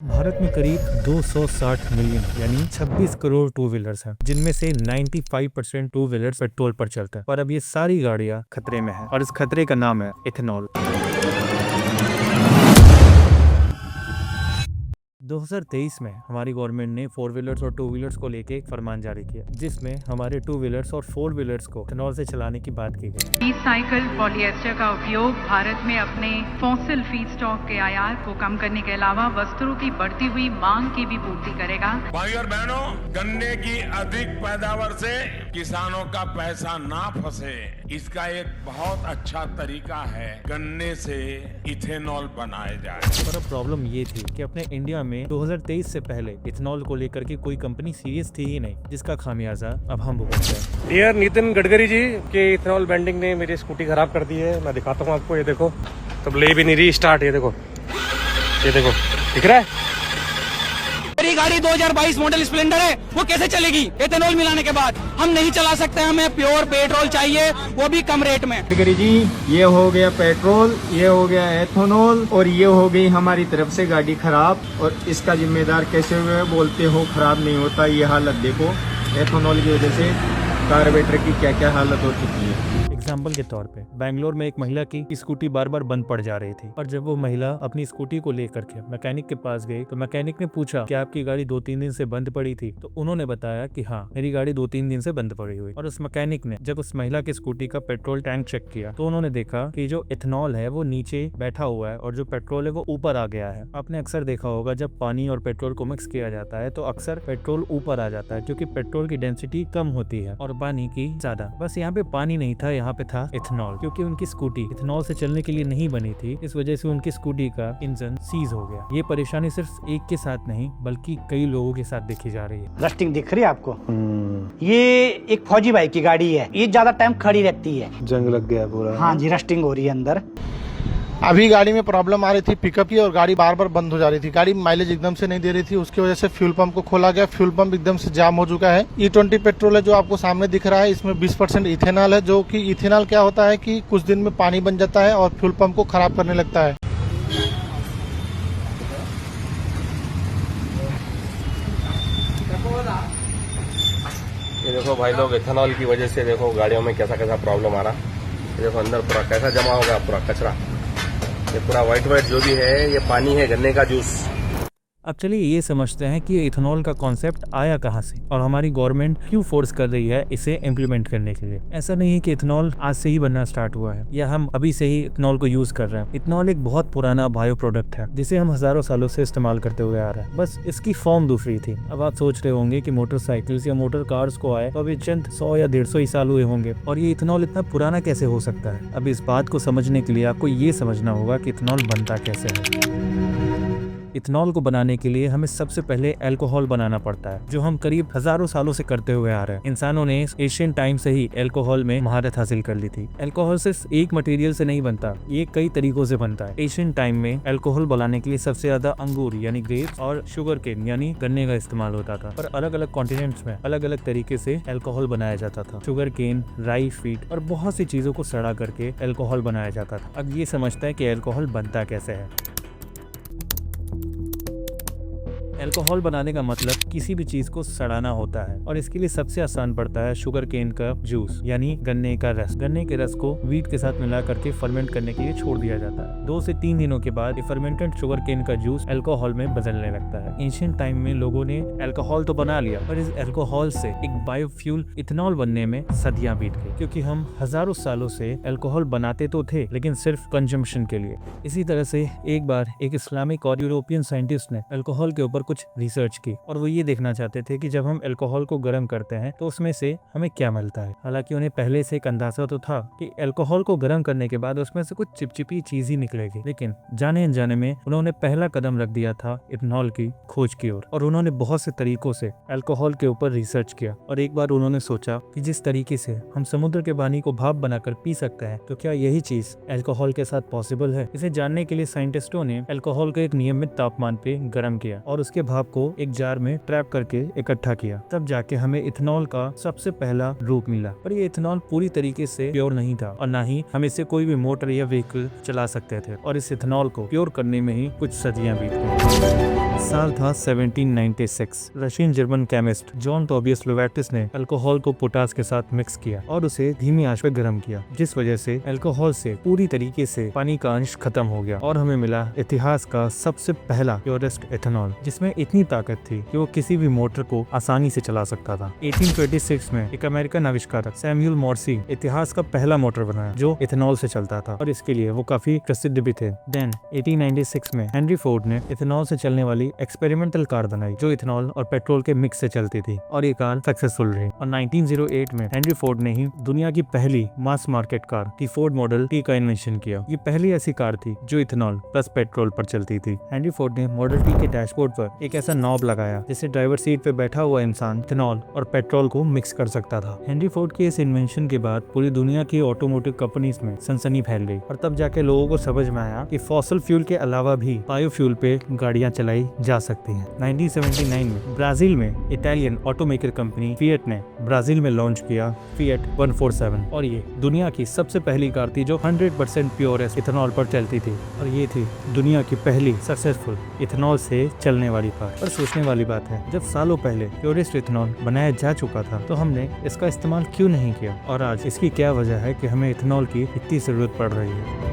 भारत में करीब 260 मिलियन यानी 26 करोड़ टू व्हीलर्स हैं, जिनमें से 95% टू व्हीलर्स पेट्रोल पर चलते हैं। पर अब ये सारी गाड़ियां खतरे में हैं और इस खतरे का नाम है इथेनॉल। 2023 में हमारी गवर्नमेंट ने फोर व्हीलर्स और टू व्हीलर्स को लेके एक फरमान जारी किया, जिसमें हमारे टू व्हीलर्स और फोर व्हीलर्स को इथेनॉल से चलाने की बात की गई। रिसाइकल पॉलिएस्टर का उपयोग भारत में अपने फॉसिल फीडस्टॉक के आयात को कम करने के अलावा वस्त्रों की बढ़ती हुई मांग की भी पूर्ति करेगा। भाई और बहनों, गन्ने की अधिक पैदावार से किसानों का पैसा ना फंसे, इसका एक बहुत अच्छा तरीका है गन्ने से इथेनॉल बनाया जाए। पर अब प्रॉब्लम ये थी कि अपने इंडिया में 2023 से पहले इथेनॉल को लेकर के कोई कंपनी सीरियस थी ही नहीं, जिसका खामियाजा अब हम भुगतते हैं। डियर नितिन गडकरी जी के इथेनॉल ब्रांडिंग ने मेरी स्कूटी खराब कर दी है। मैं दिखाता हूँ आपको, ये देखो, तब ले भी नहीं रही स्टार्ट। ये देखो दिख रहा है। मेरी गाड़ी 2022 मॉडल स्प्लेंडर है, वो कैसे चलेगी एथेनॉल मिलाने के बाद? हम नहीं चला सकते, हमें प्योर पेट्रोल चाहिए, वो भी कम रेट में। गडकरी जी, ये हो गया पेट्रोल, ये हो गया एथेनॉल और ये हो गई हमारी तरफ से गाड़ी खराब। और इसका जिम्मेदार कैसे हुए बोलते हो? खराब नहीं होता। ये हालत देखो, एथेनॉल की वजह से कार्बोरेटर की क्या क्या हालत हो चुकी है। एग्जाम्पल के तौर पे बैंगलोर में एक महिला की स्कूटी बार बार बंद पड़ जा रही थी, और जब वो महिला अपनी स्कूटी को लेकर के मैकेनिक के पास गई तो मैकेनिक ने पूछा कि आपकी गाड़ी 2-3 दिन से बंद पड़ी थी, तो उन्होंने बताया कि हाँ, मेरी गाड़ी 2-3 दिन से बंद पड़ी हुई। और उस मैकेनिक ने जब उस महिला की स्कूटी का पेट्रोल टैंक चेक किया तो उन्होंने देखा कि जो इथेनॉल है वो नीचे बैठा हुआ है और जो पेट्रोल है वो ऊपर आ गया है। आपने अक्सर देखा होगा, जब पानी और पेट्रोल को मिक्स किया जाता है तो अक्सर पेट्रोल ऊपर आ जाता है, क्योंकि पेट्रोल की डेंसिटी कम होती है और पानी की ज्यादा। बस यहाँ पे पानी नहीं था, यहाँ पे था इथेनॉल, क्योंकि उनकी स्कूटी इथेनॉल से चलने के लिए नहीं बनी थी। इस वजह से उनकी स्कूटी का इंजन सीज हो गया। ये परेशानी सिर्फ एक के साथ नहीं बल्कि कई लोगों के साथ देखी जा रही है। रस्टिंग दिख रही है आपको? ये एक फौजी भाई की गाड़ी है, ये ज्यादा टाइम खड़ी रहती है, जंग लग गया पूरा। हाँ जी, रस्टिंग हो रही है अंदर। अभी गाड़ी में प्रॉब्लम आ रही थी पिकअप की, और गाड़ी बार बार बंद हो जा रही थी। गाड़ी माइलेज एकदम से नहीं दे रही थी, उसकी वजह से फ्यूल पंप को खोला गया। फ्यूल पंप एकदम से जाम हो चुका है। E20 पेट्रोल है जो आपको सामने दिख रहा है, इसमें 20% इथेनॉल है, जो कि इथेनॉल क्या होता है कि कुछ दिन में पानी बन जाता है और फ्यूल पंप को खराब करने लगता है। ये देखो भाई लोग, इथेनॉल की वजह से देखो गाड़ियों में कैसा कैसा प्रॉब्लम आ रहा। ये देखो अंदर पूरा कैसा जमा हो गया, पूरा कचरा। ये पूरा व्हाइट जो भी है ये पानी है, गन्ने का जूस। अब चलिए ये समझते हैं कि इथेनॉल का कॉन्सेप्ट आया कहाँ से और हमारी गवर्नमेंट क्यों फोर्स कर रही है इसे इम्प्लीमेंट करने के लिए। ऐसा नहीं है कि इथेनॉल आज से ही बनना स्टार्ट हुआ है या हम अभी से ही इथेनॉल को यूज कर रहे हैं। इथेनॉल एक बहुत पुराना बायो प्रोडक्ट है जिसे हम हजारों सालों से इस्तेमाल करते हुए आ रहे हैं, बस इसकी फॉर्म दूसरी थी। अब आप सोच रहे होंगे कि मोटरसाइकिल्स या मोटर कार्स को आए तो अभी चंद 100 या 150 ही साल हुए होंगे, और ये इथेनॉल इतना पुराना कैसे हो सकता है। अब इस बात को समझने के लिए आपको ये समझना होगा कि इथेनॉल बनता कैसे है। इथेनॉल को बनाने के लिए हमें सबसे पहले अल्कोहल बनाना पड़ता है, जो हम करीब हजारों सालों से करते हुए आ रहे हैं। इंसानों ने एशियन टाइम से ही अल्कोहल में महारत हासिल कर ली थी। अल्कोहल सिर्फ एक मटेरियल से नहीं बनता, ये कई तरीकों से बनता है। एशियन टाइम में अल्कोहल बनाने के लिए सबसे ज्यादा अंगूर यानी ग्रेप्स और शुगर केन यानी गन्ने का इस्तेमाल होता था, पर अलग अलग कॉन्टिनेंट्स में अलग अलग तरीके से अल्कोहल बनाया जाता था। शुगर केन, राई, फीट और बहुत सी चीजों को सड़ा करके अल्कोहल बनाया जाता था। अब ये समझता है कि अल्कोहल बनता कैसे है। अल्कोहल बनाने का मतलब किसी भी चीज को सड़ाना होता है, और इसके लिए सबसे आसान पड़ता है शुगर केन का जूस यानी गन्ने का रस। गन्ने के रस को वीट के साथ मिला करके फर्मेंट करने के लिए छोड़ दिया जाता है। 2 से 3 दिनों के बाद ये फर्मेंटेड शुगर केन का जूस अल्कोहल में बदलने लगता है। एशियंट टाइम में लोगों ने अल्कोहल तो बना लिया, पर इस अल्कोहल से एक बायोफ्यूल इथेनॉल बनने में सदियां बीत गई, क्योंकि हम हजारों सालों से अल्कोहल बनाते तो थे लेकिन सिर्फ कंजम्पशन के लिए। इसी तरह से एक बार एक इस्लामिक और यूरोपियन साइंटिस्ट ने अल्कोहल के ऊपर कुछ रिसर्च की, और वो ये देखना चाहते थे कि जब हम अल्कोहल को गर्म करते हैं तो उसमें से हमें क्या मिलता है। हालांकि उन्हें पहले से एक अंदाजा तो था कि अल्कोहल को गर्म करने के बाद उसमें से कुछ चिपचिपी चीज ही निकलेगी, लेकिन जाने अनजाने में उन्होंने पहला कदम रख दिया था इथेनॉल की खोज की ओर। और उन्होंने बहुत से तरीकों से अल्कोहल के ऊपर रिसर्च किया, और एक बार उन्होंने सोचा कि जिस तरीके से हम समुद्र के पानी को भाप बनाकर पी सकते हैं, तो क्या यही चीज अल्कोहल के साथ पॉसिबल है। इसे जानने के लिए साइंटिस्टों ने अल्कोहल को एक नियमित तापमान पे गर्म किया और उसके भाप को एक जार में ट्रैप करके इकट्ठा किया। तब जाके हमें इथेनॉल का सबसे पहला रूप मिला। पर ये इथेनॉल पूरी तरीके से प्योर नहीं था, और ना ही हम इससे कोई भी मोटर या व्हीकल चला सकते थे, और इस इथेनॉल को प्योर करने में ही कुछ सदियां बीत गई। साल था 1796। Russian German chemist John Tobias Lowitz ने अल्कोहल को पोटास के साथ मिक्स किया और उसे धीमी आंच पर गर्म किया, जिस वजह से अल्कोहल से पूरी तरीके से पानी का अंश खत्म हो गया और हमें मिला इतिहास का सबसे पहला प्योरेस्ट एथेनॉल, जिसमें इतनी ताकत थी कि वो किसी भी मोटर को आसानी से चला सकता था। 1826 में एक अमेरिकन आविष्कारक सैमुअल मॉर्सी इतिहास का पहला मोटर बनाया जो इथेनॉल से चलता था और इसके लिए वो काफी प्रसिद्ध भी थे। देन 1896 में हेनरी फोर्ड ने इथेनॉल से चलने वाली एक्सपेरिमेंटल कार बनाई जो इथेनॉल और पेट्रोल के मिक्स से चलती थी और ये कार सक्सेसफुल रही। और 1908 में हेनरी फोर्ड ने ही दुनिया की पहली मास मार्केट कार दी फोर्ड मॉडल टी का इन्वेंशन किया। ये पहली ऐसी कार थी जो इथेनॉल प्लस पेट्रोल पर चलती थी। हेनरी फोर्ड ने मॉडल टी के डैशबोर्ड पर एक ऐसा नॉब लगाया जिससे ड्राइवर सीट पे बैठा हुआ इंसान इथेनॉल और पेट्रोल को मिक्स कर सकता था। हेनरी फोर्ड के इस इन्वेंशन के बाद पूरी दुनिया की ऑटोमोटिव कंपनीज में सनसनी फैल गई और तब जाके लोगों को समझ में आया कि फॉसिल फ्यूल के अलावा भी बायोफ्यूल पे गाड़ियां चलाई जा सकती हैं। 1979 में ब्राजील में इटालियन ऑटोमेकर कंपनी फिएट ने ब्राजील में लॉन्च किया फिएट 147 और ये दुनिया की सबसे पहली कार थी जो 100% प्योरेस्ट इथेनॉल पर चलती थी और ये थी दुनिया की पहली सक्सेसफुल इथेनॉल से चलने वाली कार। पर सोचने वाली बात है, जब सालों पहले प्योरेस्ट इथेनॉल बनाया जा चुका था तो हमने इसका इस्तेमाल क्यों नहीं किया और आज इसकी क्या वजह है कि हमें इथेनॉल की इतनी जरूरत पड़ रही है।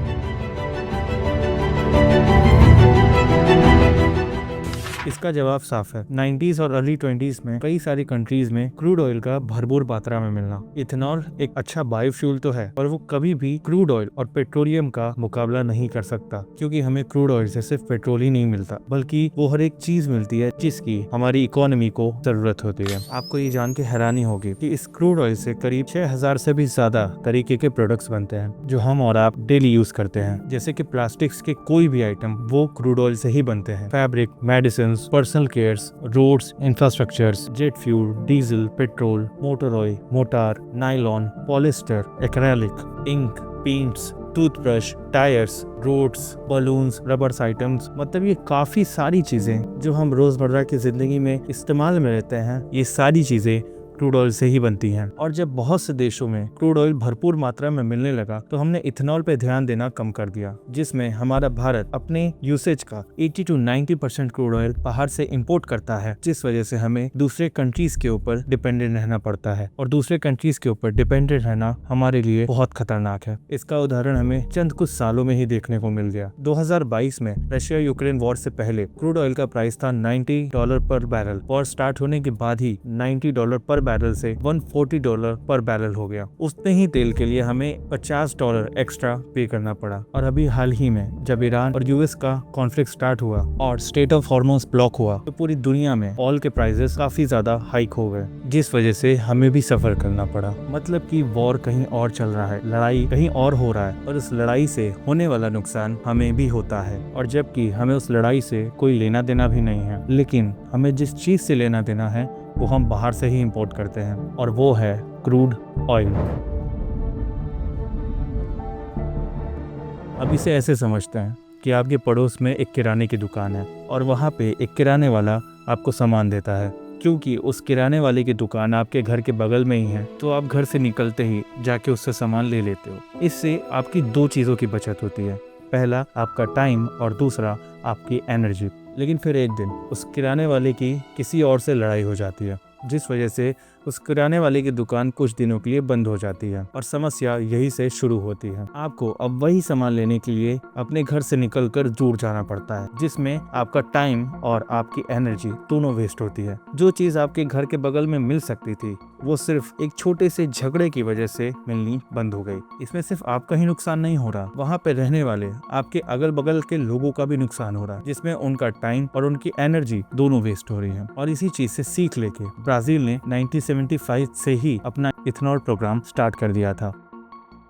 इसका जवाब साफ है। 90s और अर्ली 20s में कई सारी कंट्रीज में क्रूड ऑयल का भरपूर मात्रा में मिलना। इथेनॉल एक अच्छा बायोफ्यूल तो है पर वो कभी भी क्रूड ऑयल और पेट्रोलियम का मुकाबला नहीं कर सकता, क्योंकि हमें क्रूड ऑयल से सिर्फ पेट्रोल ही नहीं मिलता बल्कि वो हर एक चीज मिलती है जिसकी हमारी इकोनॉमी को जरूरत होती है। आपको ये जान के हैरानी होगी कि इस क्रूड ऑयल से करीब 6000 से भी ज्यादा तरीके के प्रोडक्ट्स बनते हैं जो हम और आप डेली यूज करते हैं, जैसे कि प्लास्टिक्स के कोई भी आइटम वो क्रूड ऑयल से ही बनते हैं। Fabric, medicine, personal cares, roads, infrastructures, jet fuel, diesel, petrol, motor oil, motor, nylon, polyester, acrylic, ink, paints, toothbrush, tyres, roads, balloons, rubbers items, मतलब ये काफी सारी चीजें जो हम रोजमर्रा की जिंदगी में इस्तेमाल में रहते हैं, ये सारी चीजें क्रूड ऑयल से ही बनती हैं। और जब बहुत से देशों में क्रूड ऑयल भरपूर मात्रा में मिलने लगा तो हमने इथेनॉल पे ध्यान देना कम कर दिया, जिसमें हमारा भारत अपने यूसेज का 80 to 90% क्रूड ऑयल बाहर से इंपोर्ट करता है, जिस वजह से हमें दूसरे कंट्रीज के ऊपर डिपेंडेंट रहना पड़ता है और दूसरे कंट्रीज के ऊपर डिपेंडेंट रहना हमारे लिए बहुत खतरनाक है। इसका उदाहरण हमें चंद कुछ सालों में ही देखने को मिल गया। 2022 में रशिया यूक्रेन वॉर से पहले क्रूड ऑयल का प्राइस था $90 पर बैरल। वॉर स्टार्ट होने के बाद ही $90 पर बैरल से $140 पर बैरल हो गया। उतने ही तेल के लिए हमें $50 एक्स्ट्रा पे करना पड़ा। और अभी हाल ही में जब ईरान और यूएस का कॉन्फ्लिक्ट स्टार्ट हुआ और स्टेट ऑफ हॉर्मोन्स ब्लॉक हुआ तो पूरी दुनिया में ऑयल के प्राइसेस काफी ज्यादा हाइक हो गए, जिस वजह से हमें भी सफर करना पड़ा। मतलब कि वॉर कहीं और चल रहा है, लड़ाई कहीं और हो रहा है और उस लड़ाई से होने वाला नुकसान हमें भी होता है, और जबकि हमें उस लड़ाई से कोई लेना देना भी नहीं है, लेकिन हमें जिस चीज से लेना देना है वो हम बाहर से ही इंपोर्ट करते हैं और वो है क्रूड ऑयल। अब इसे ऐसे समझते हैं कि आपके पड़ोस में एक किराने की दुकान है और वहाँ पे एक किराने वाला आपको सामान देता है। क्योंकि उस किराने वाले की दुकान आपके घर के बगल में ही है तो आप घर से निकलते ही जाके उससे सामान ले लेते हो। इससे आपकी दो चीज़ों की बचत होती है, पहला आपका टाइम और दूसरा आपकी एनर्जी। लेकिन फिर एक दिन उस किराने वाले की किसी और से लड़ाई हो जाती है, जिस वजह से उस किराने वाले की दुकान कुछ दिनों के लिए बंद हो जाती है और समस्या यही से शुरू होती है। आपको अब वही सामान लेने के लिए अपने घर से निकलकर दूर जाना पड़ता है, जिसमें आपका टाइम और आपकी एनर्जी दोनों वेस्ट होती है। जो चीज़ आपके घर के बगल में मिल सकती थी वो सिर्फ एक छोटे से झगड़े की वजह से मिलनी बंद हो गई। इसमें सिर्फ आपका ही नुकसान नहीं हो रहा, वहाँ पे रहने वाले आपके अगल बगल के लोगों का भी नुकसान हो रहा है, जिसमें उनका टाइम और उनकी एनर्जी दोनों वेस्ट हो रही है। और इसी चीज से सीख लेके ब्राजील ने 1975 से ही अपना इथेनॉल प्रोग्राम स्टार्ट कर दिया था।